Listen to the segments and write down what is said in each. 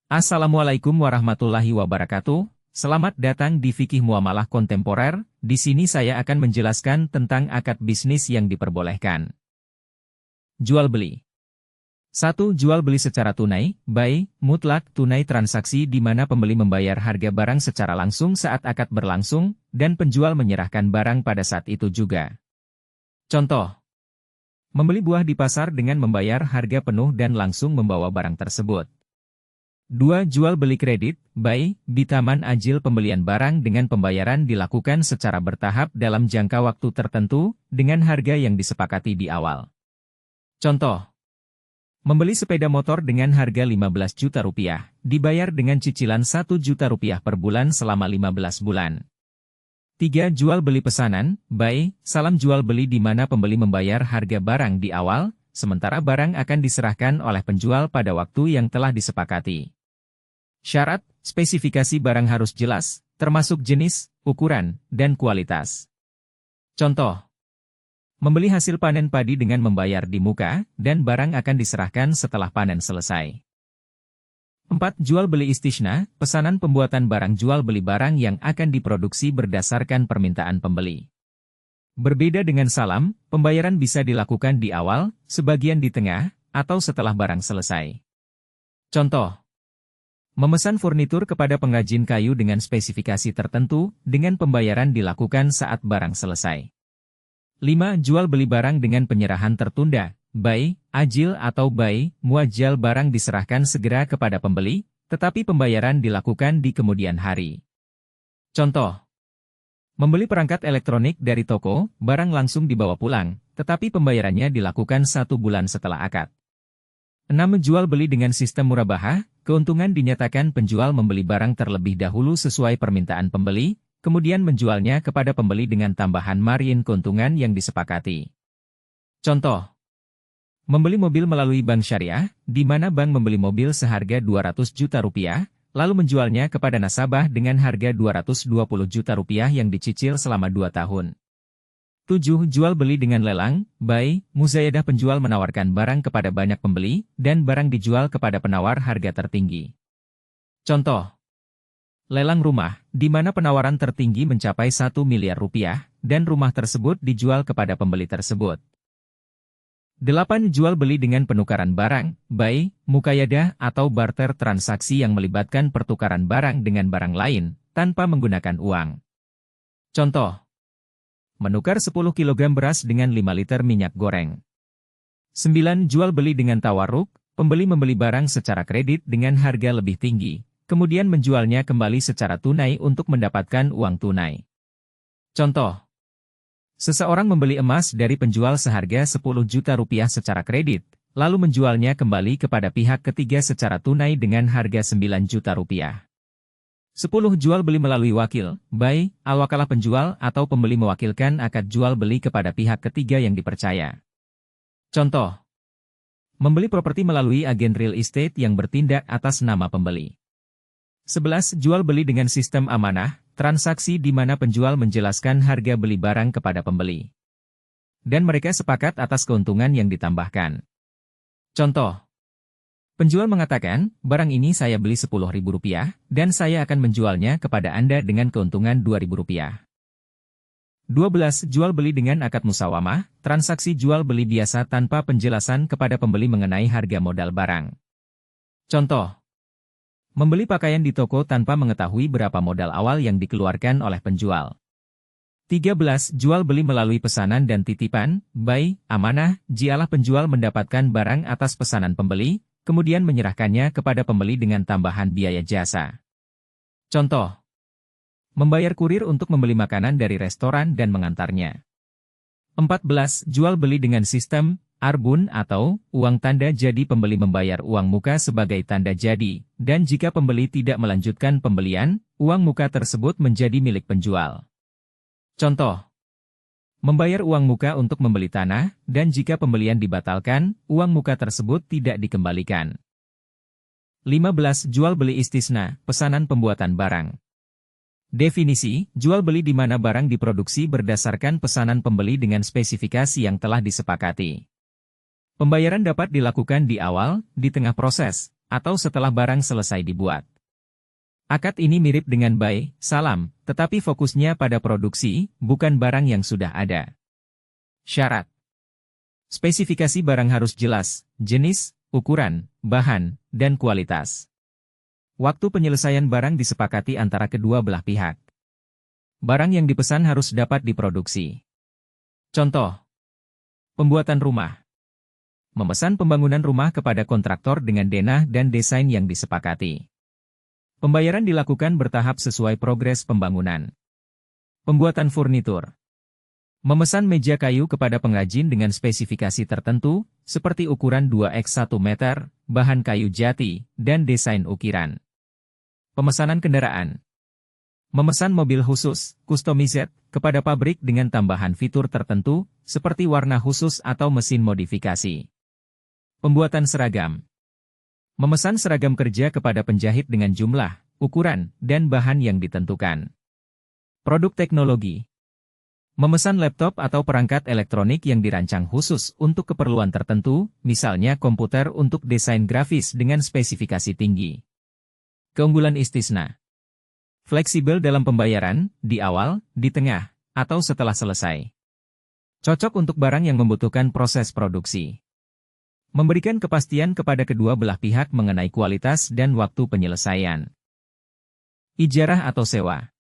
Assalamualaikum warahmatullahi wabarakatuh. Selamat datang di Fikih Muamalah Kontemporer. Di sini saya akan menjelaskan tentang akad bisnis yang diperbolehkan. Jual beli. 1. Jual beli secara tunai, buy, mutlak, tunai transaksi di mana pembeli membayar harga barang secara langsung saat akad berlangsung, dan penjual menyerahkan barang pada saat itu juga. Contoh. Membeli buah di pasar dengan membayar harga penuh dan langsung membawa barang tersebut. 2. Jual beli kredit, buy, bitaman ajil pembelian barang dengan pembayaran dilakukan secara bertahap dalam jangka waktu tertentu, dengan harga yang disepakati di awal. Contoh. Membeli sepeda motor dengan harga 15 juta rupiah, dibayar dengan cicilan 1 juta rupiah per bulan selama 15 bulan. 3. Jual beli pesanan, buy, salam jual beli di mana pembeli membayar harga barang di awal, sementara barang akan diserahkan oleh penjual pada waktu yang telah disepakati. Syarat, spesifikasi barang harus jelas, termasuk jenis, ukuran, dan kualitas. Contoh. Membeli hasil panen padi dengan membayar di muka, dan barang akan diserahkan setelah panen selesai. 4. Jual beli istisna, pesanan pembuatan barang jual beli barang yang akan diproduksi berdasarkan permintaan pembeli. Berbeda dengan salam, pembayaran bisa dilakukan di awal, sebagian di tengah, atau setelah barang selesai. Contoh. Memesan furnitur kepada pengrajin kayu dengan spesifikasi tertentu, dengan pembayaran dilakukan saat barang selesai. 5. Jual beli barang dengan penyerahan tertunda, buy, ajil atau buy, muajjal barang diserahkan segera kepada pembeli, tetapi pembayaran dilakukan di kemudian hari. Contoh. Membeli perangkat elektronik dari toko, barang langsung dibawa pulang, tetapi pembayarannya dilakukan 1 bulan setelah akad. 6. Jual beli dengan sistem murabahah, keuntungan dinyatakan penjual membeli barang terlebih dahulu sesuai permintaan pembeli, kemudian menjualnya kepada pembeli dengan tambahan margin keuntungan yang disepakati. Contoh. Membeli mobil melalui bank syariah, di mana bank membeli mobil seharga 200 juta rupiah, lalu menjualnya kepada nasabah dengan harga 220 juta rupiah yang dicicil selama 2 tahun. 7. Jual beli dengan lelang, buy, muzayadah penjual menawarkan barang kepada banyak pembeli, dan barang dijual kepada penawar harga tertinggi. Contoh. Lelang rumah, di mana penawaran tertinggi mencapai 1 miliar rupiah, dan rumah tersebut dijual kepada pembeli tersebut. 8. Jual beli dengan penukaran barang, buy, mukayadah atau barter transaksi yang melibatkan pertukaran barang dengan barang lain, tanpa menggunakan uang. Contoh. Menukar 10 kg beras dengan 5 liter minyak goreng. 9. Jual beli dengan tawarruk, pembeli membeli barang secara kredit dengan harga lebih tinggi, kemudian menjualnya kembali secara tunai untuk mendapatkan uang tunai. Contoh. Seseorang membeli emas dari penjual seharga 10 juta rupiah secara kredit, lalu menjualnya kembali kepada pihak ketiga secara tunai dengan harga 9 juta rupiah. 10. Jual beli melalui wakil, buy, al-wakalah penjual atau pembeli mewakilkan akad jual beli kepada pihak ketiga yang dipercaya. Contoh. Membeli properti melalui agen real estate yang bertindak atas nama pembeli. 11. Jual beli dengan sistem amanah, transaksi di mana penjual menjelaskan harga beli barang kepada pembeli. Dan mereka sepakat atas keuntungan yang ditambahkan. Contoh. Penjual mengatakan, barang ini saya beli Rp10.000, dan saya akan menjualnya kepada Anda dengan keuntungan Rp2.000. 12. Jual beli dengan akad musawamah, transaksi jual beli biasa tanpa penjelasan kepada pembeli mengenai harga modal barang. Contoh. Membeli pakaian di toko tanpa mengetahui berapa modal awal yang dikeluarkan oleh penjual. 13. Jual beli melalui pesanan dan titipan, buy, amanah, jialah penjual mendapatkan barang atas pesanan pembeli, kemudian menyerahkannya kepada pembeli dengan tambahan biaya jasa. Contoh. Membayar kurir untuk membeli makanan dari restoran dan mengantarnya. 14. Jual beli dengan sistem arbun atau uang tanda jadi pembeli membayar uang muka sebagai tanda jadi, dan jika pembeli tidak melanjutkan pembelian, uang muka tersebut menjadi milik penjual. Contoh. Membayar uang muka untuk membeli tanah, dan jika pembelian dibatalkan, uang muka tersebut tidak dikembalikan. 15. Jual beli istisna, pesanan pembuatan barang. Definisi, jual beli di mana barang diproduksi berdasarkan pesanan pembeli dengan spesifikasi yang telah disepakati. Pembayaran dapat dilakukan di awal, di tengah proses, atau setelah barang selesai dibuat. Akad ini mirip dengan buy, salam, tetapi fokusnya pada produksi, bukan barang yang sudah ada. Syarat. Spesifikasi barang harus jelas, jenis, ukuran, bahan, dan kualitas. Waktu penyelesaian barang disepakati antara kedua belah pihak. Barang yang dipesan harus dapat diproduksi. Contoh. Pembuatan rumah. Memesan pembangunan rumah kepada kontraktor dengan denah dan desain yang disepakati. Pembayaran dilakukan bertahap sesuai progres pembangunan. Pembuatan furnitur. Memesan meja kayu kepada pengrajin dengan spesifikasi tertentu, seperti ukuran 2x1 meter, bahan kayu jati, dan desain ukiran. Pemesanan kendaraan. Memesan mobil khusus, customized, kepada pabrik dengan tambahan fitur tertentu, seperti warna khusus atau mesin modifikasi. Pembuatan seragam. Memesan seragam kerja kepada penjahit dengan jumlah, ukuran, dan bahan yang ditentukan. Produk teknologi. Memesan laptop atau perangkat elektronik yang dirancang khusus untuk keperluan tertentu, misalnya komputer untuk desain grafis dengan spesifikasi tinggi. Keunggulan istisna. Fleksibel dalam pembayaran, di awal, di tengah, atau setelah selesai. Cocok untuk barang yang membutuhkan proses produksi. Memberikan kepastian kepada kedua belah pihak mengenai kualitas dan waktu penyelesaian. Ijarah atau sewa.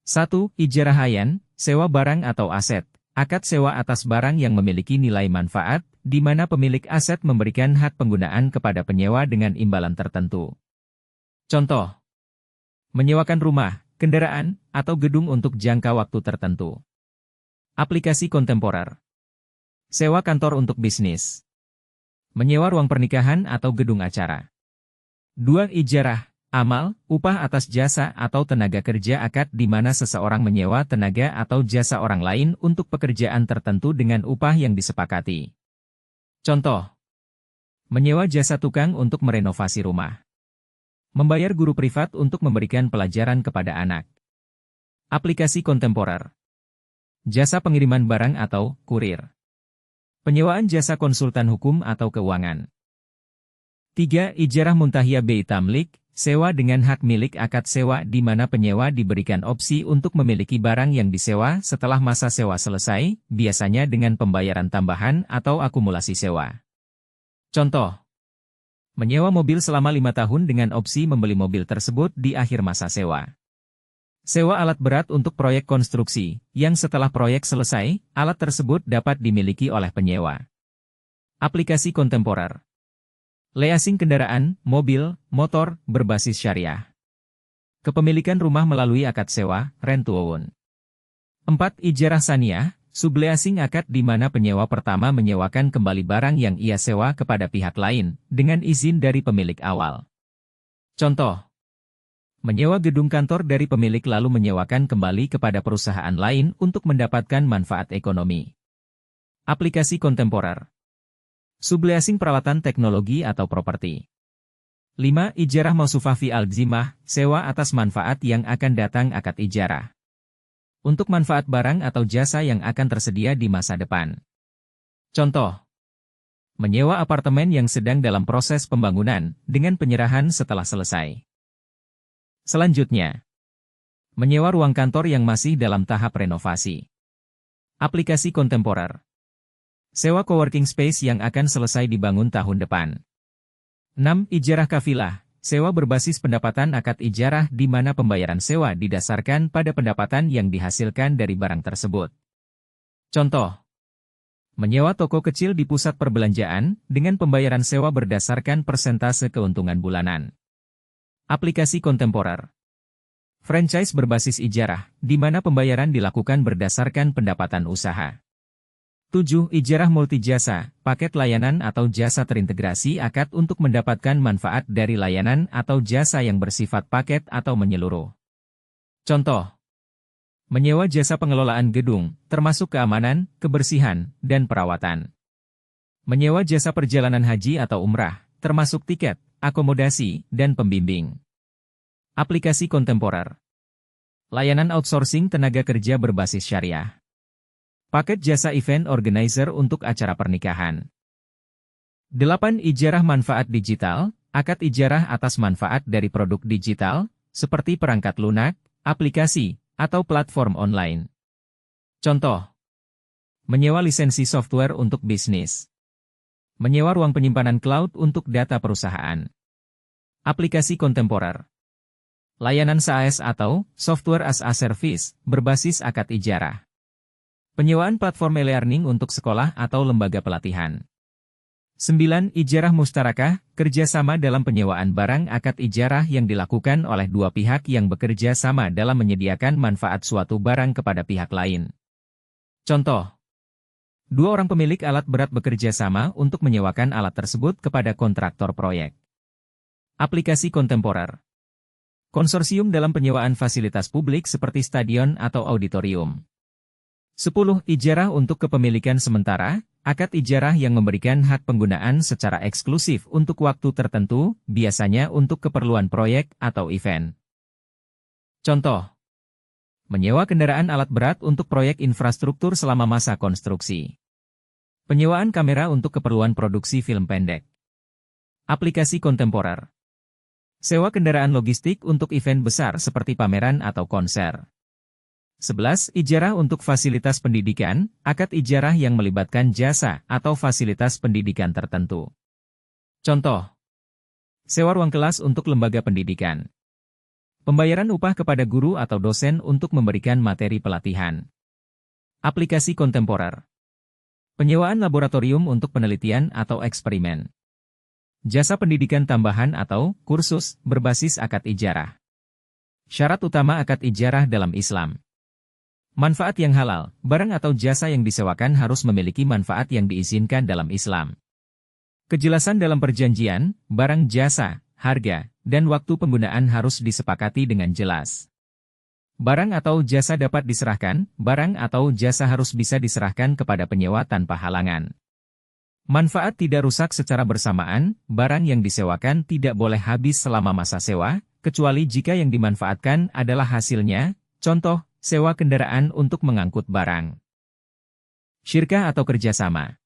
1. Ijarah hayan, sewa barang atau aset. Akad sewa atas barang yang memiliki nilai manfaat, di mana pemilik aset memberikan hak penggunaan kepada penyewa dengan imbalan tertentu. Contoh. Menyewakan rumah, kendaraan, atau gedung untuk jangka waktu tertentu. Aplikasi kontemporer. Sewa kantor untuk bisnis. Menyewa ruang pernikahan atau gedung acara. 2. Ijarah, amal, upah atas jasa atau tenaga kerja akad di mana seseorang menyewa tenaga atau jasa orang lain untuk pekerjaan tertentu dengan upah yang disepakati. Contoh. Menyewa jasa tukang untuk merenovasi rumah. Membayar guru privat untuk memberikan pelajaran kepada anak. Aplikasi kontemporer. Jasa pengiriman barang atau kurir. Penyewaan jasa konsultan hukum atau keuangan. 3. Ijarah muntahiyah bi tamlik, sewa dengan hak milik akad sewa di mana penyewa diberikan opsi untuk memiliki barang yang disewa setelah masa sewa selesai, biasanya dengan pembayaran tambahan atau akumulasi sewa. Contoh. Menyewa mobil selama 5 tahun dengan opsi membeli mobil tersebut di akhir masa sewa. Sewa alat berat untuk proyek konstruksi, yang setelah proyek selesai, alat tersebut dapat dimiliki oleh penyewa. Aplikasi kontemporer. Leasing kendaraan, mobil, motor, berbasis syariah. Kepemilikan rumah melalui akad sewa, rent to own. 4. Ijarah saniyah, subleasing akad di mana penyewa pertama menyewakan kembali barang yang ia sewa kepada pihak lain, dengan izin dari pemilik awal. Contoh. Menyewa gedung kantor dari pemilik lalu menyewakan kembali kepada perusahaan lain untuk mendapatkan manfaat ekonomi. Aplikasi kontemporer. Subleasing peralatan teknologi atau properti. 5. Ijarah mausufah fi al-zimah, sewa atas manfaat yang akan datang akad ijarah. Untuk manfaat barang atau jasa yang akan tersedia di masa depan. Contoh. Menyewa apartemen yang sedang dalam proses pembangunan, dengan penyerahan setelah selesai. Selanjutnya, menyewa ruang kantor yang masih dalam tahap renovasi. Aplikasi kontemporer. Sewa coworking space yang akan selesai dibangun tahun depan. 6. Ijarah kafilah, sewa berbasis pendapatan akad ijarah di mana pembayaran sewa didasarkan pada pendapatan yang dihasilkan dari barang tersebut. Contoh. Menyewa toko kecil di pusat perbelanjaan dengan pembayaran sewa berdasarkan persentase keuntungan bulanan. Aplikasi kontemporer. Franchise berbasis ijarah, di mana pembayaran dilakukan berdasarkan pendapatan usaha. 7. Ijarah multijasa, paket layanan atau jasa terintegrasi akad untuk mendapatkan manfaat dari layanan atau jasa yang bersifat paket atau menyeluruh. Contoh. Menyewa jasa pengelolaan gedung, termasuk keamanan, kebersihan, dan perawatan. Menyewa jasa perjalanan haji atau umrah, termasuk tiket, akomodasi, dan pembimbing. Aplikasi kontemporer. Layanan outsourcing tenaga kerja berbasis syariah. Paket jasa event organizer untuk acara pernikahan. 8. Ijarah manfaat digital, Akad ijarah atas manfaat dari produk digital, seperti perangkat lunak, aplikasi, atau platform online. Contoh: menyewa lisensi software untuk bisnis. Menyewa ruang penyimpanan cloud untuk data perusahaan. Aplikasi kontemporer. Layanan SaaS atau Software as a Service, berbasis akad ijarah. Penyewaan platform e-learning untuk sekolah atau lembaga pelatihan. 9. Ijarah mustarakah, kerjasama dalam penyewaan barang. Akad ijarah yang dilakukan oleh dua pihak yang bekerja sama dalam menyediakan manfaat suatu barang kepada pihak lain. Contoh: dua orang pemilik alat berat bekerja sama untuk menyewakan alat tersebut kepada kontraktor proyek. Aplikasi kontemporer. Konsorsium dalam penyewaan fasilitas publik seperti stadion atau auditorium. 10. Ijarah untuk kepemilikan sementara. Akad ijarah yang memberikan hak penggunaan secara eksklusif untuk waktu tertentu, biasanya untuk keperluan proyek atau event. Contoh: menyewa kendaraan alat berat untuk proyek infrastruktur selama masa konstruksi. Penyewaan kamera untuk keperluan produksi film pendek. Aplikasi kontemporer. Sewa kendaraan logistik untuk event besar seperti pameran atau konser. 11. Ijarah untuk fasilitas pendidikan, akad ijarah yang melibatkan jasa atau fasilitas pendidikan tertentu. Contoh: sewa ruang kelas untuk lembaga pendidikan. Pembayaran upah kepada guru atau dosen untuk memberikan materi pelatihan. Aplikasi kontemporer. Penyewaan laboratorium untuk penelitian atau eksperimen. Jasa pendidikan tambahan atau kursus berbasis akad ijarah. Syarat utama akad ijarah dalam Islam. Manfaat yang halal, barang atau jasa yang disewakan harus memiliki manfaat yang diizinkan dalam Islam. Kejelasan dalam perjanjian, barang jasa, harga, dan waktu penggunaan harus disepakati dengan jelas. Barang atau jasa dapat diserahkan, barang atau jasa harus bisa diserahkan kepada penyewa tanpa halangan. Manfaat tidak rusak secara bersamaan, barang yang disewakan tidak boleh habis selama masa sewa, kecuali jika yang dimanfaatkan adalah hasilnya, contoh, sewa kendaraan untuk mengangkut barang. Syirkah atau kerjasama.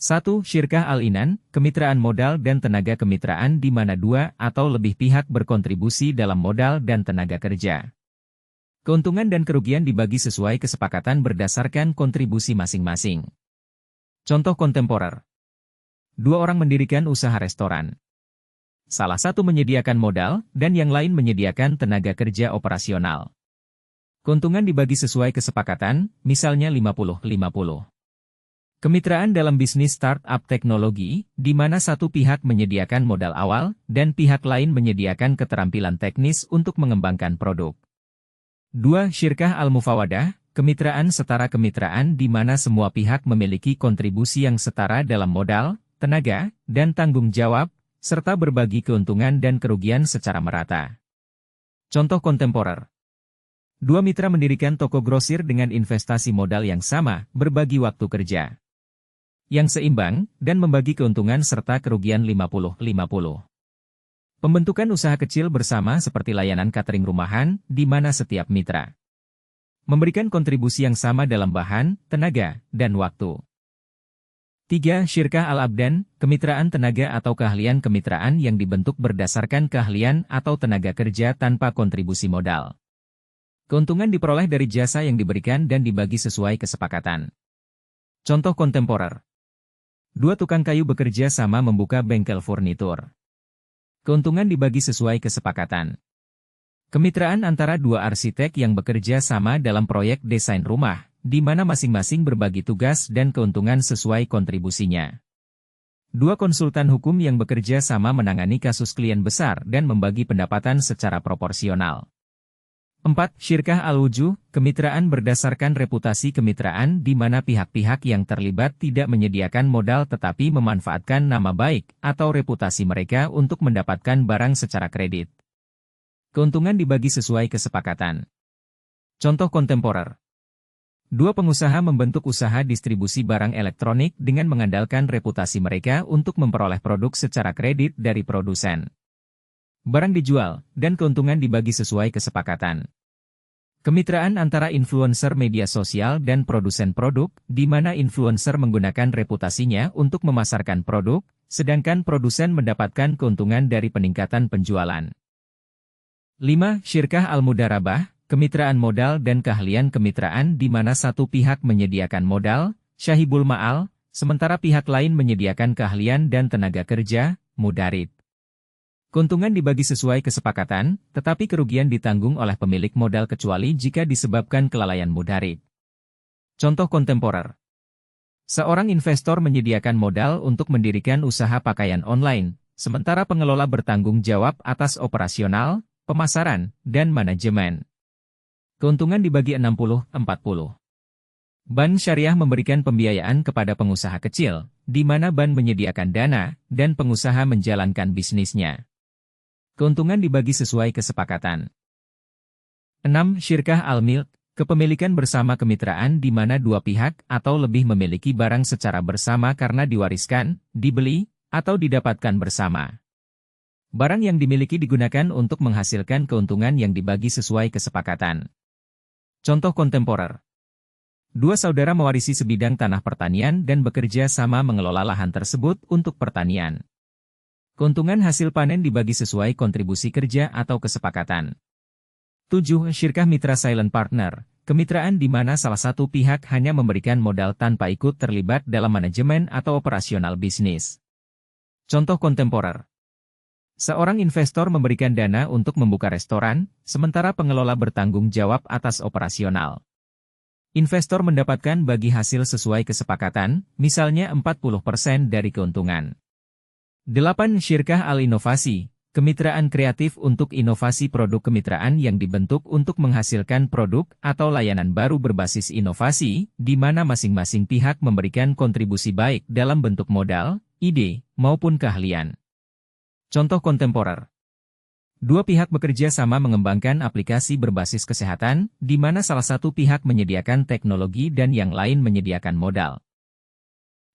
1. Syirkah al-inan, kemitraan modal dan tenaga. Kemitraan di mana dua atau lebih pihak berkontribusi dalam modal dan tenaga kerja. Keuntungan dan kerugian dibagi sesuai kesepakatan berdasarkan kontribusi masing-masing. Contoh kontemporer. Dua orang mendirikan usaha restoran. Salah satu menyediakan modal, dan yang lain menyediakan tenaga kerja operasional. Keuntungan dibagi sesuai kesepakatan, misalnya 50-50. Kemitraan dalam bisnis startup teknologi, di mana satu pihak menyediakan modal awal, dan pihak lain menyediakan keterampilan teknis untuk mengembangkan produk. 2. Syirkah al-mufawadah, kemitraan setara. Kemitraan di mana semua pihak memiliki kontribusi yang setara dalam modal, tenaga, dan tanggung jawab, serta berbagi keuntungan dan kerugian secara merata. Contoh kontemporer. Dua mitra mendirikan toko grosir dengan investasi modal yang sama, berbagi waktu kerja yang seimbang, dan membagi keuntungan serta kerugian 50-50. Pembentukan usaha kecil bersama seperti layanan catering rumahan, di mana setiap mitra memberikan kontribusi yang sama dalam bahan, tenaga, dan waktu. 3. Syirkah al-abdan, kemitraan tenaga atau keahlian. Kemitraan yang dibentuk berdasarkan keahlian atau tenaga kerja tanpa kontribusi modal. Keuntungan diperoleh dari jasa yang diberikan dan dibagi sesuai kesepakatan. Contoh kontemporer. Dua tukang kayu bekerja sama membuka bengkel furnitur. Keuntungan dibagi sesuai kesepakatan. Kemitraan antara dua arsitek yang bekerja sama dalam proyek desain rumah, di mana masing-masing berbagi tugas dan keuntungan sesuai kontribusinya. Dua konsultan hukum yang bekerja sama menangani kasus klien besar dan membagi pendapatan secara proporsional. 4. Syirkah al-wujuh, kemitraan berdasarkan reputasi. Kemitraan di mana pihak-pihak yang terlibat tidak menyediakan modal tetapi memanfaatkan nama baik atau reputasi mereka untuk mendapatkan barang secara kredit. Keuntungan dibagi sesuai kesepakatan. Contoh kontemporer. Dua pengusaha membentuk usaha distribusi barang elektronik dengan mengandalkan reputasi mereka untuk memperoleh produk secara kredit dari produsen. Barang dijual, dan keuntungan dibagi sesuai kesepakatan. Kemitraan antara influencer media sosial dan produsen produk, di mana influencer menggunakan reputasinya untuk memasarkan produk, sedangkan produsen mendapatkan keuntungan dari peningkatan penjualan. 5. Syirkah al-mudarabah, kemitraan modal dan keahlian kemitraan di mana satu pihak menyediakan modal, syahibul ma'al, sementara pihak lain menyediakan keahlian dan tenaga kerja, mudarib. Keuntungan dibagi sesuai kesepakatan, tetapi kerugian ditanggung oleh pemilik modal kecuali jika disebabkan kelalaian mudarib. Contoh kontemporer. Seorang investor menyediakan modal untuk mendirikan usaha pakaian online, sementara pengelola bertanggung jawab atas operasional, pemasaran, dan manajemen. Keuntungan dibagi 60-40. Bank Syariah memberikan pembiayaan kepada pengusaha kecil, di mana bank menyediakan dana, dan pengusaha menjalankan bisnisnya. Keuntungan dibagi sesuai kesepakatan. 6. Syirkah al-milk, kepemilikan bersama kemitraan di mana dua pihak atau lebih memiliki barang secara bersama karena diwariskan, dibeli, atau didapatkan bersama. Barang yang dimiliki digunakan untuk menghasilkan keuntungan yang dibagi sesuai kesepakatan. Contoh kontemporer. Dua saudara mewarisi sebidang tanah pertanian dan bekerja sama mengelola lahan tersebut untuk pertanian. Keuntungan hasil panen dibagi sesuai kontribusi kerja atau kesepakatan. 7. Syirkah mitra silent partner, kemitraan di mana salah satu pihak hanya memberikan modal tanpa ikut terlibat dalam manajemen atau operasional bisnis. Contoh kontemporer. Seorang investor memberikan dana untuk membuka restoran, sementara pengelola bertanggung jawab atas operasional. Investor mendapatkan bagi hasil sesuai kesepakatan, misalnya 40% dari keuntungan. 8. Syirkah al-inovasi, kemitraan kreatif untuk inovasi produk kemitraan yang dibentuk untuk menghasilkan produk atau layanan baru berbasis inovasi, di mana masing-masing pihak memberikan kontribusi baik dalam bentuk modal, ide, maupun keahlian. Contoh kontemporer. Dua pihak bekerja sama mengembangkan aplikasi berbasis kesehatan, di mana salah satu pihak menyediakan teknologi dan yang lain menyediakan modal.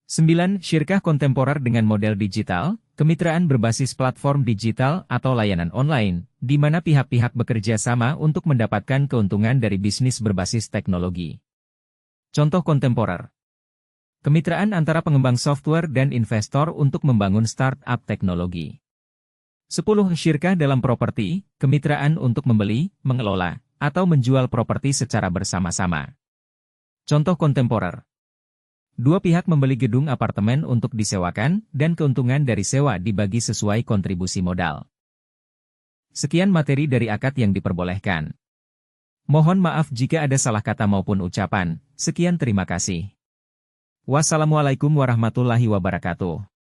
9. Syirkah kontemporer dengan model digital, kemitraan berbasis platform digital atau layanan online, di mana pihak-pihak bekerja sama untuk mendapatkan keuntungan dari bisnis berbasis teknologi. Contoh kontemporer. Kemitraan antara pengembang software dan investor untuk membangun startup teknologi. 10. Syirkah dalam properti, kemitraan untuk membeli, mengelola, atau menjual properti secara bersama-sama. Contoh kontemporer. Dua pihak membeli gedung apartemen untuk disewakan, dan keuntungan dari sewa dibagi sesuai kontribusi modal. Sekian materi dari akad yang diperbolehkan. Mohon maaf jika ada salah kata maupun ucapan. Sekian terima kasih. Wassalamualaikum warahmatullahi wabarakatuh.